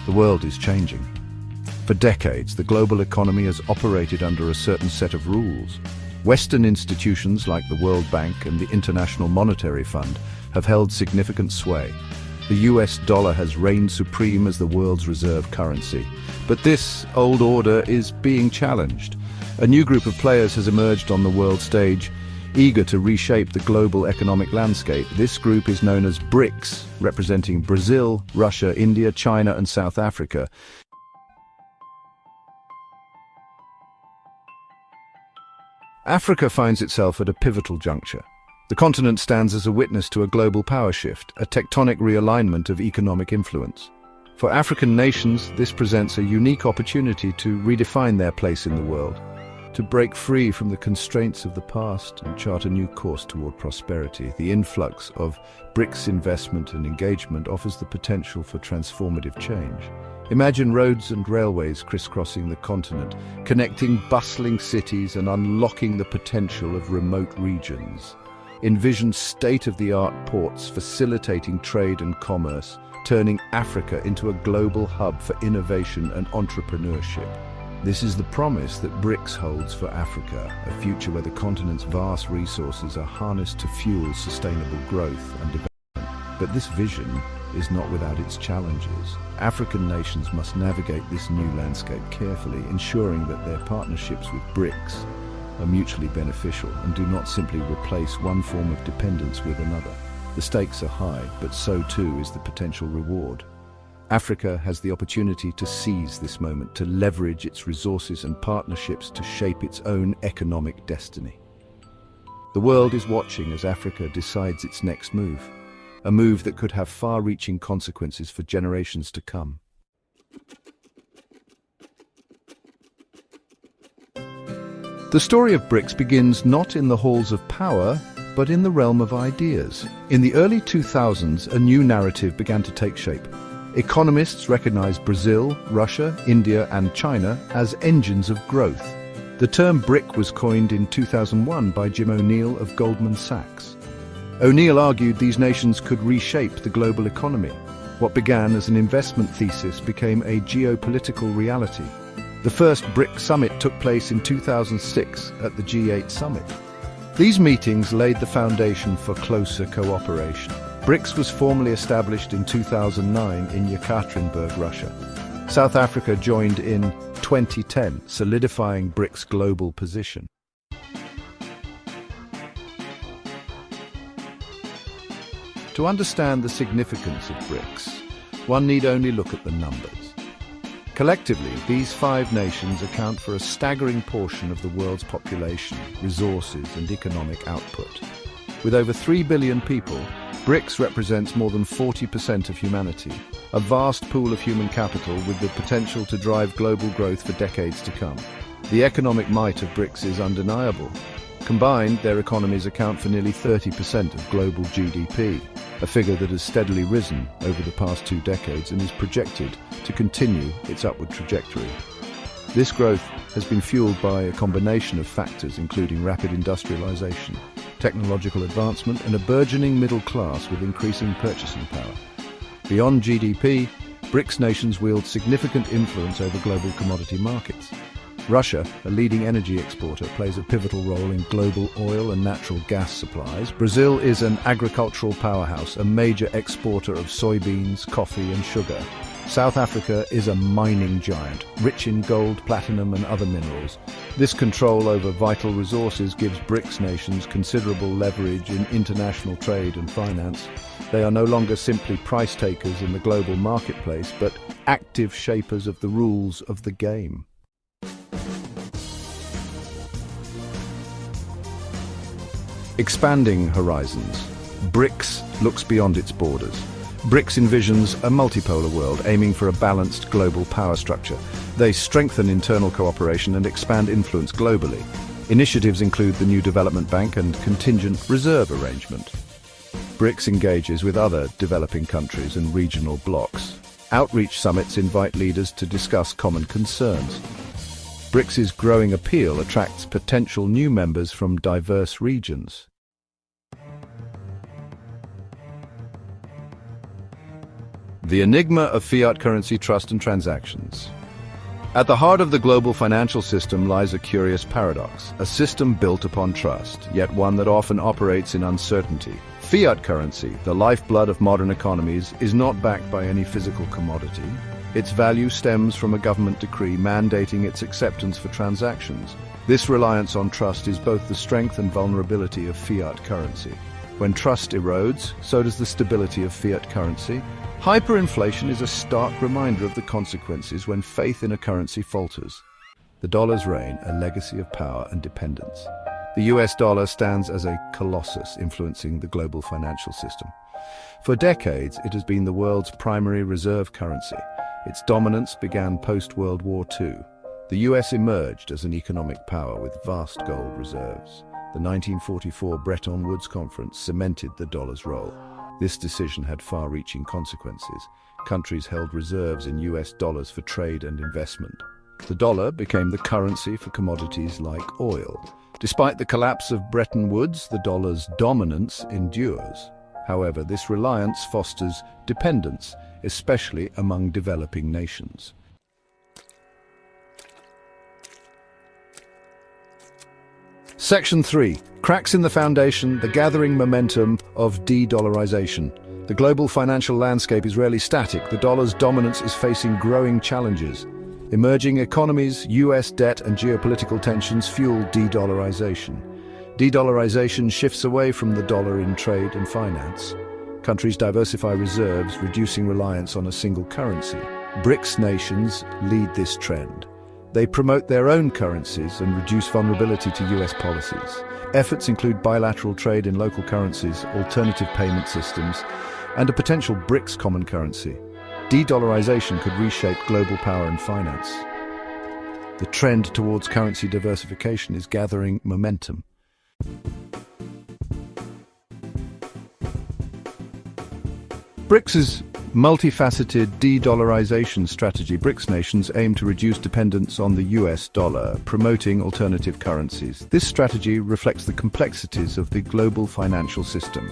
The world is changing. For decades, the global economy has operated under a certain set of rules. Western institutions like the World Bank and the International Monetary Fund have held significant sway. The US dollar has reigned supreme as the world's reserve currency. But this old order is being challenged. A new group of players has emerged on the world stage, eager to reshape the global economic landscape. This group is known as BRICS, representing Brazil, Russia, India, China, and South Africa. Africa finds itself at a pivotal juncture. The continent stands as a witness to a global power shift, a tectonic realignment of economic influence. For African nations, this presents a unique opportunity to redefine their place in the world, to break free from the constraints of the past and chart a new course toward prosperity. The influx of BRICS investment and engagement offers the potential for transformative change. Imagine roads and railways crisscrossing the continent, connecting bustling cities and unlocking the potential of remote regions. Envision state-of-the-art ports facilitating trade and commerce, turning Africa into a global hub for innovation and entrepreneurship. This is the promise that BRICS holds for Africa, a future where the continent's vast resources are harnessed to fuel sustainable growth and development. But this vision is not without its challenges. African nations must navigate this new landscape carefully, ensuring that their partnerships with BRICS are mutually beneficial and do not simply replace one form of dependence with another. The stakes are high, but so too is the potential reward. Africa has the opportunity to seize this moment, to leverage its resources and partnerships to shape its own economic destiny. The world is watching as Africa decides its next move, a move that could have far-reaching consequences for generations to come. The story of BRICS begins not in the halls of power, but in the realm of ideas. In the early 2000s, a new narrative began to take shape. Economists recognized Brazil, Russia, India, and China as engines of growth. The term BRIC was coined in 2001 by Jim O'Neill of Goldman Sachs. O'Neill argued these nations could reshape the global economy. What began as an investment thesis became a geopolitical reality. The first BRIC summit took place in 2006 at the G8 summit. These meetings laid the foundation for closer cooperation. BRICS was formally established in 2009 in Yekaterinburg, Russia. South Africa joined in 2010, solidifying BRICS' global position. To understand the significance of BRICS, one need only look at the numbers. Collectively, these 5 nations account for a staggering portion of the world's population, resources, and economic output. With over 3 billion people, BRICS represents more than 40% of humanity, a vast pool of human capital with the potential to drive global growth for decades to come. The economic might of BRICS is undeniable. Combined, their economies account for nearly 30% of global GDP, a figure that has steadily risen over the past 2 decades and is projected to continue its upward trajectory. This growth has been fueled by a combination of factors including rapid industrialization, technological advancement, and a burgeoning middle class with increasing purchasing power. Beyond GDP, BRICS nations wield significant influence over global commodity markets. Russia, a leading energy exporter, plays a pivotal role in global oil and natural gas supplies. Brazil is an agricultural powerhouse, a major exporter of soybeans, coffee, and sugar. South Africa is a mining giant, rich in gold, platinum, and other minerals. This control over vital resources gives BRICS nations considerable leverage in international trade and finance. They are no longer simply price takers in the global marketplace, but active shapers of the rules of the game. Expanding horizons. BRICS looks beyond its borders. BRICS envisions a multipolar world aiming for a balanced global power structure. They strengthen internal cooperation and expand influence globally. Initiatives include the new Development Bank and Contingent Reserve Arrangement. BRICS engages with other developing countries and regional blocs. Outreach summits invite leaders to discuss common concerns. BRICS's growing appeal attracts potential new members from diverse regions. The enigma of fiat currency trust and transactions. At the heart of the global financial system lies a curious paradox, a system built upon trust, yet one that often operates in uncertainty. Fiat currency, the lifeblood of modern economies, is not backed by any physical commodity. Its value stems from a government decree mandating its acceptance for transactions. This reliance on trust is both the strength and vulnerability of fiat currency. When trust erodes, so does the stability of fiat currency. Hyperinflation is a stark reminder of the consequences when faith in a currency falters. The dollar's reign, a legacy of power and dependence. The US dollar stands as a colossus influencing the global financial system. For decades, it has been the world's primary reserve currency. Its dominance began post-World War II. The US emerged as an economic power with vast gold reserves. The 1944 Bretton Woods Conference cemented the dollar's role. This decision had far-reaching consequences. Countries held reserves in US dollars for trade and investment. The dollar became the currency for commodities like oil. Despite the collapse of Bretton Woods, the dollar's dominance endures. However, this reliance fosters dependence, especially among developing nations. Section 3. Cracks in the foundation, the gathering momentum of de-dollarization. The global financial landscape is rarely static. The dollar's dominance is facing growing challenges. Emerging economies, US debt and geopolitical tensions fuel de-dollarization. De-dollarization shifts away from the dollar in trade and finance. Countries diversify reserves, reducing reliance on a single currency. BRICS nations lead this trend. They promote their own currencies and reduce vulnerability to US policies. Efforts include bilateral trade in local currencies, alternative payment systems, and a potential BRICS common currency. De-dollarization could reshape global power and finance. The trend towards currency diversification is gathering momentum. BRICS's multifaceted de-dollarization strategy. BRICS nations aim to reduce dependence on the US dollar, promoting alternative currencies. This strategy reflects the complexities of the global financial system.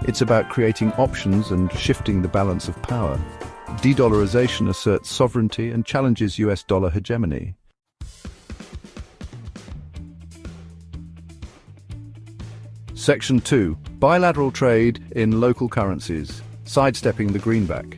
It's about creating options and shifting the balance of power. De-dollarization asserts sovereignty and challenges US dollar hegemony. Section 2. Bilateral trade in local currencies. Sidestepping the greenback.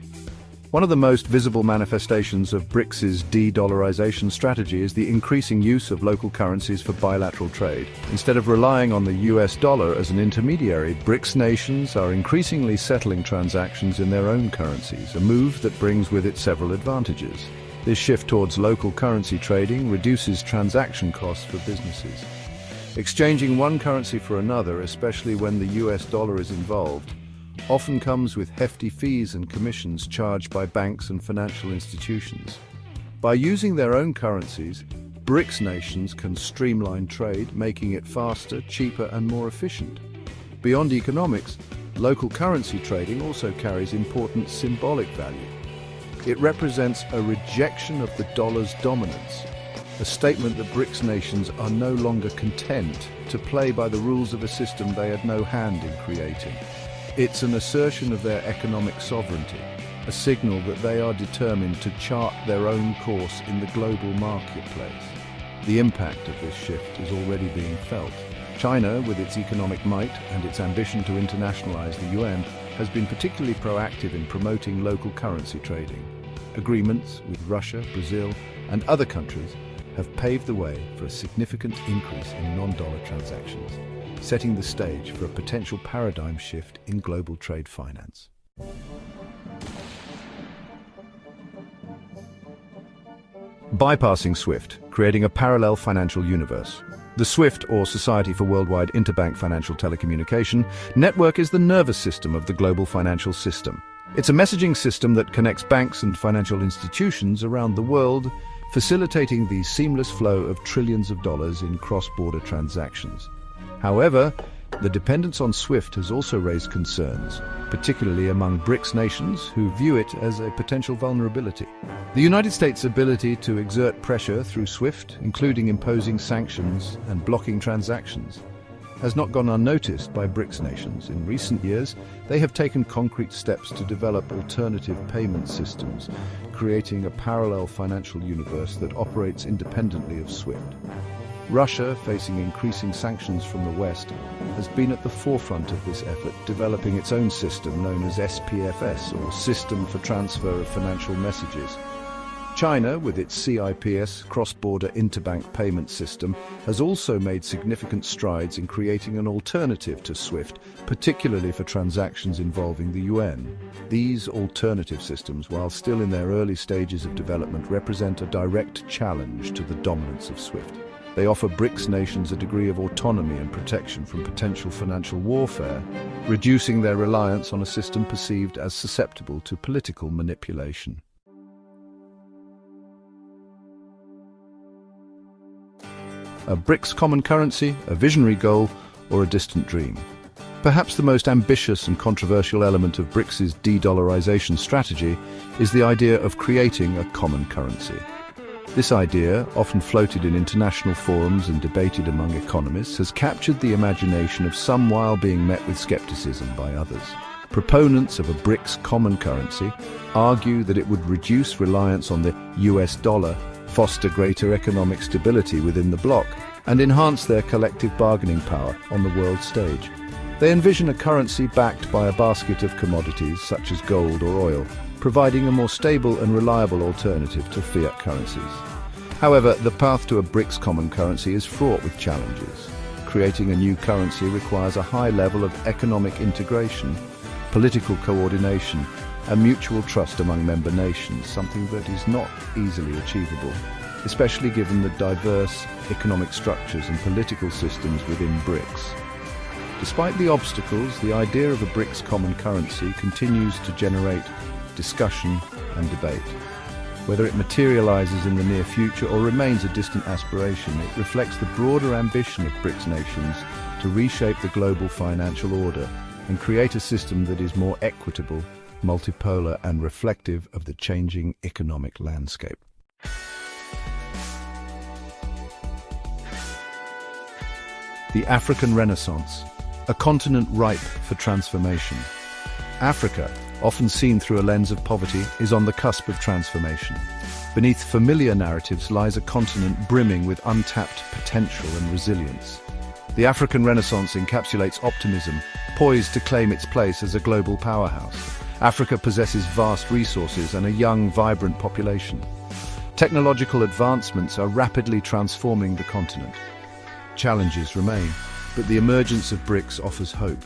One of the most visible manifestations of BRICS's de-dollarization strategy is the increasing use of local currencies for bilateral trade. Instead of relying on the US dollar as an intermediary, BRICS nations are increasingly settling transactions in their own currencies, a move that brings with it several advantages. This shift towards local currency trading reduces transaction costs for businesses. Exchanging one currency for another, especially when the US dollar is involved, often comes with hefty fees and commissions charged by banks and financial institutions. By using their own currencies, BRICS nations can streamline trade, making it faster, cheaper, and more efficient. Beyond economics, local currency trading also carries important symbolic value. It represents a rejection of the dollar's dominance, a statement that BRICS nations are no longer content to play by the rules of a system they had no hand in creating. It's an assertion of their economic sovereignty, a signal that they are determined to chart their own course in the global marketplace. The impact of this shift is already being felt. China, with its economic might and its ambition to internationalize the yuan, has been particularly proactive in promoting local currency trading. Agreements with Russia, Brazil, and other countries have paved the way for a significant increase in non-dollar transactions, setting the stage for a potential paradigm shift in global trade finance. Bypassing SWIFT, creating a parallel financial universe. The SWIFT, or Society for Worldwide Interbank Financial Telecommunication, network is the nervous system of the global financial system. It's a messaging system that connects banks and financial institutions around the world, facilitating the seamless flow of trillions of dollars in cross-border transactions. However, the dependence on SWIFT has also raised concerns, particularly among BRICS nations who view it as a potential vulnerability. The United States' ability to exert pressure through SWIFT, including imposing sanctions and blocking transactions, has not gone unnoticed by BRICS nations. In recent years, they have taken concrete steps to develop alternative payment systems, creating a parallel financial universe that operates independently of SWIFT. Russia, facing increasing sanctions from the West, has been at the forefront of this effort, developing its own system known as SPFS, or System for Transfer of Financial Messages. China, with its CIPS, cross-border interbank payment system, has also made significant strides in creating an alternative to SWIFT, particularly for transactions involving the yuan. These alternative systems, while still in their early stages of development, represent a direct challenge to the dominance of SWIFT. They offer BRICS nations a degree of autonomy and protection from potential financial warfare, reducing their reliance on a system perceived as susceptible to political manipulation. A BRICS common currency, a visionary goal, or a distant dream? Perhaps the most ambitious and controversial element of BRICS's de-dollarization strategy is the idea of creating a common currency. This idea, often floated in international forums and debated among economists, has captured the imagination of some while being met with skepticism by others. Proponents of a BRICS common currency argue that it would reduce reliance on the US dollar, foster greater economic stability within the bloc, and enhance their collective bargaining power on the world stage. They envision a currency backed by a basket of commodities such as gold or oil, providing a more stable and reliable alternative to fiat currencies. However, the path to a BRICS common currency is fraught with challenges. Creating a new currency requires a high level of economic integration, political coordination, and mutual trust among member nations, something that is not easily achievable, especially given the diverse economic structures and political systems within BRICS. Despite the obstacles, the idea of a BRICS common currency continues to generate discussion and debate. Whether it materializes in the near future or remains a distant aspiration, it reflects the broader ambition of BRICS nations to reshape the global financial order and create a system that is more equitable, multipolar, and reflective of the changing economic landscape. The African Renaissance, a continent ripe for transformation. Africa, often seen through a lens of poverty, is on the cusp of transformation. Beneath familiar narratives lies a continent brimming with untapped potential and resilience. The African Renaissance encapsulates optimism, poised to claim its place as a global powerhouse. Africa possesses vast resources and a young, vibrant population. Technological advancements are rapidly transforming the continent. Challenges remain, but the emergence of BRICS offers hope.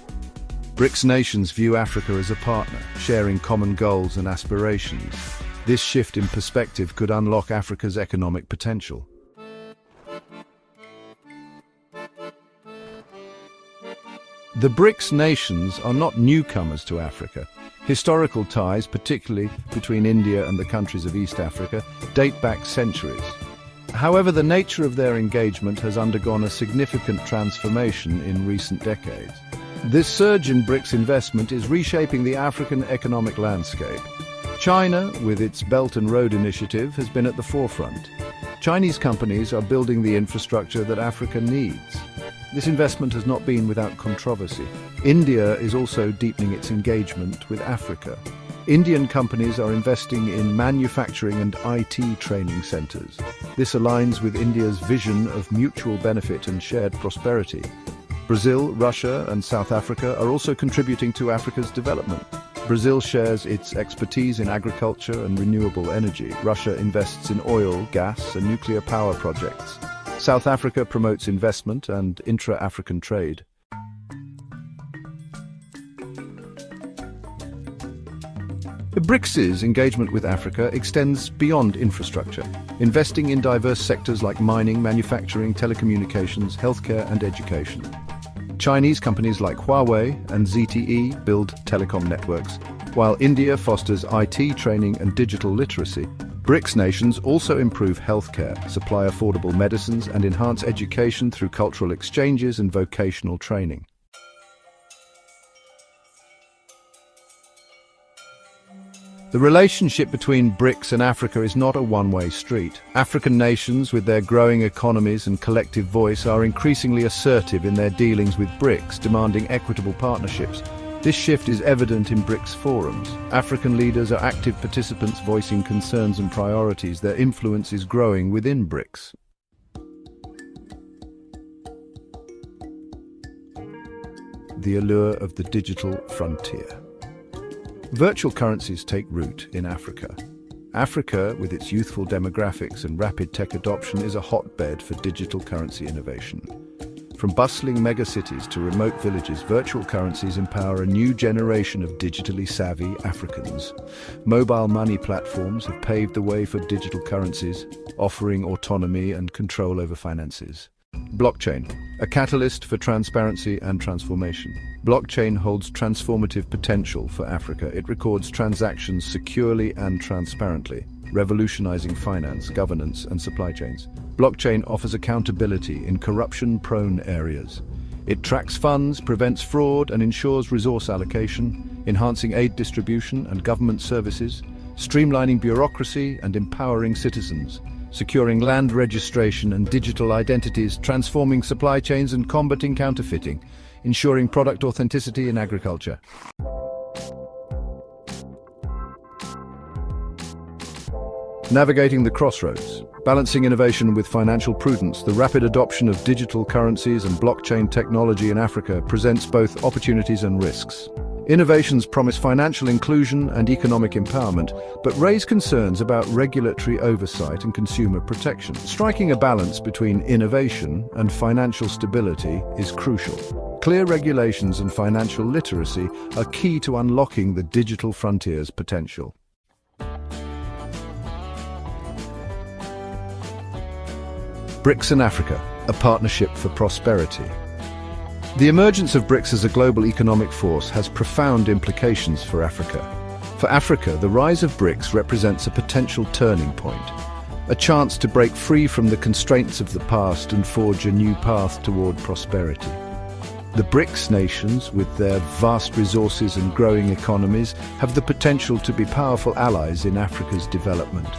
BRICS nations view Africa as a partner, sharing common goals and aspirations. This shift in perspective could unlock Africa's economic potential. The BRICS nations are not newcomers to Africa. Historical ties, particularly between India and the countries of East Africa, date back centuries. However, the nature of their engagement has undergone a significant transformation in recent decades. This surge in BRICS investment is reshaping the African economic landscape. China, with its Belt and Road Initiative, has been at the forefront. Chinese companies are building the infrastructure that Africa needs. This investment has not been without controversy. India is also deepening its engagement with Africa. Indian companies are investing in manufacturing and IT training centers. This aligns with India's vision of mutual benefit and shared prosperity. Brazil, Russia, and South Africa are also contributing to Africa's development. Brazil shares its expertise in agriculture and renewable energy. Russia invests in oil, gas, and nuclear power projects. South Africa promotes investment and intra-African trade. The BRICS' engagement with Africa extends beyond infrastructure, investing in diverse sectors like mining, manufacturing, telecommunications, healthcare, and education. Chinese companies like Huawei and ZTE build telecom networks, while India fosters IT training and digital literacy. BRICS nations also improve healthcare, supply affordable medicines, and enhance education through cultural exchanges and vocational training. The relationship between BRICS and Africa is not a one-way street. African nations, with their growing economies and collective voice, are increasingly assertive in their dealings with BRICS, demanding equitable partnerships. This shift is evident in BRICS forums. African leaders are active participants voicing concerns and priorities. Their influence is growing within BRICS. The allure of the digital frontier. Virtual currencies take root in Africa. Africa, with its youthful demographics and rapid tech adoption, is a hotbed for digital currency innovation. From bustling megacities to remote villages, virtual currencies empower a new generation of digitally savvy Africans. Mobile money platforms have paved the way for digital currencies, offering autonomy and control over finances. Blockchain, a catalyst for transparency and transformation. Blockchain holds transformative potential for Africa. It records transactions securely and transparently, revolutionizing finance, governance, and supply chains. Blockchain offers accountability in corruption-prone areas. It tracks funds, prevents fraud, and ensures resource allocation, enhancing aid distribution and government services, streamlining bureaucracy and empowering citizens, securing land registration and digital identities, transforming supply chains and combating counterfeiting, ensuring product authenticity in agriculture. Navigating the crossroads, balancing innovation with financial prudence, the rapid adoption of digital currencies and blockchain technology in Africa presents both opportunities and risks. Innovations promise financial inclusion and economic empowerment, but raise concerns about regulatory oversight and consumer protection. Striking a balance between innovation and financial stability is crucial. Clear regulations and financial literacy are key to unlocking the digital frontier's potential. BRICS and Africa, a partnership for prosperity. The emergence of BRICS as a global economic force has profound implications for Africa. For Africa, the rise of BRICS represents a potential turning point, a chance to break free from the constraints of the past and forge a new path toward prosperity. The BRICS nations, with their vast resources and growing economies, have the potential to be powerful allies in Africa's development.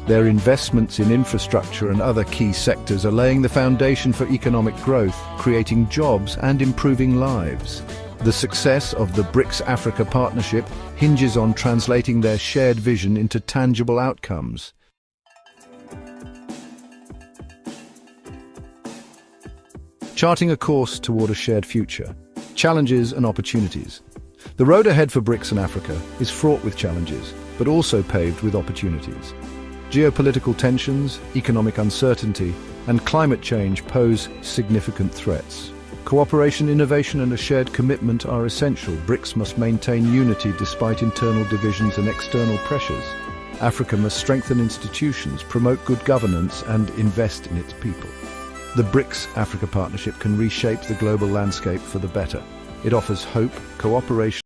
Their investments in infrastructure and other key sectors are laying the foundation for economic growth, creating jobs and improving lives. The success of the BRICS-Africa partnership hinges on translating their shared vision into tangible outcomes. Charting a course toward a shared future. Challenges and opportunities. The road ahead for BRICS and Africa is fraught with challenges, but also paved with opportunities. Geopolitical tensions, economic uncertainty, and climate change pose significant threats. Cooperation, innovation, and a shared commitment are essential. BRICS must maintain unity despite internal divisions and external pressures. Africa must strengthen institutions, promote good governance, and invest in its people. The BRICS-Africa partnership can reshape the global landscape for the better. It offers hope, cooperation,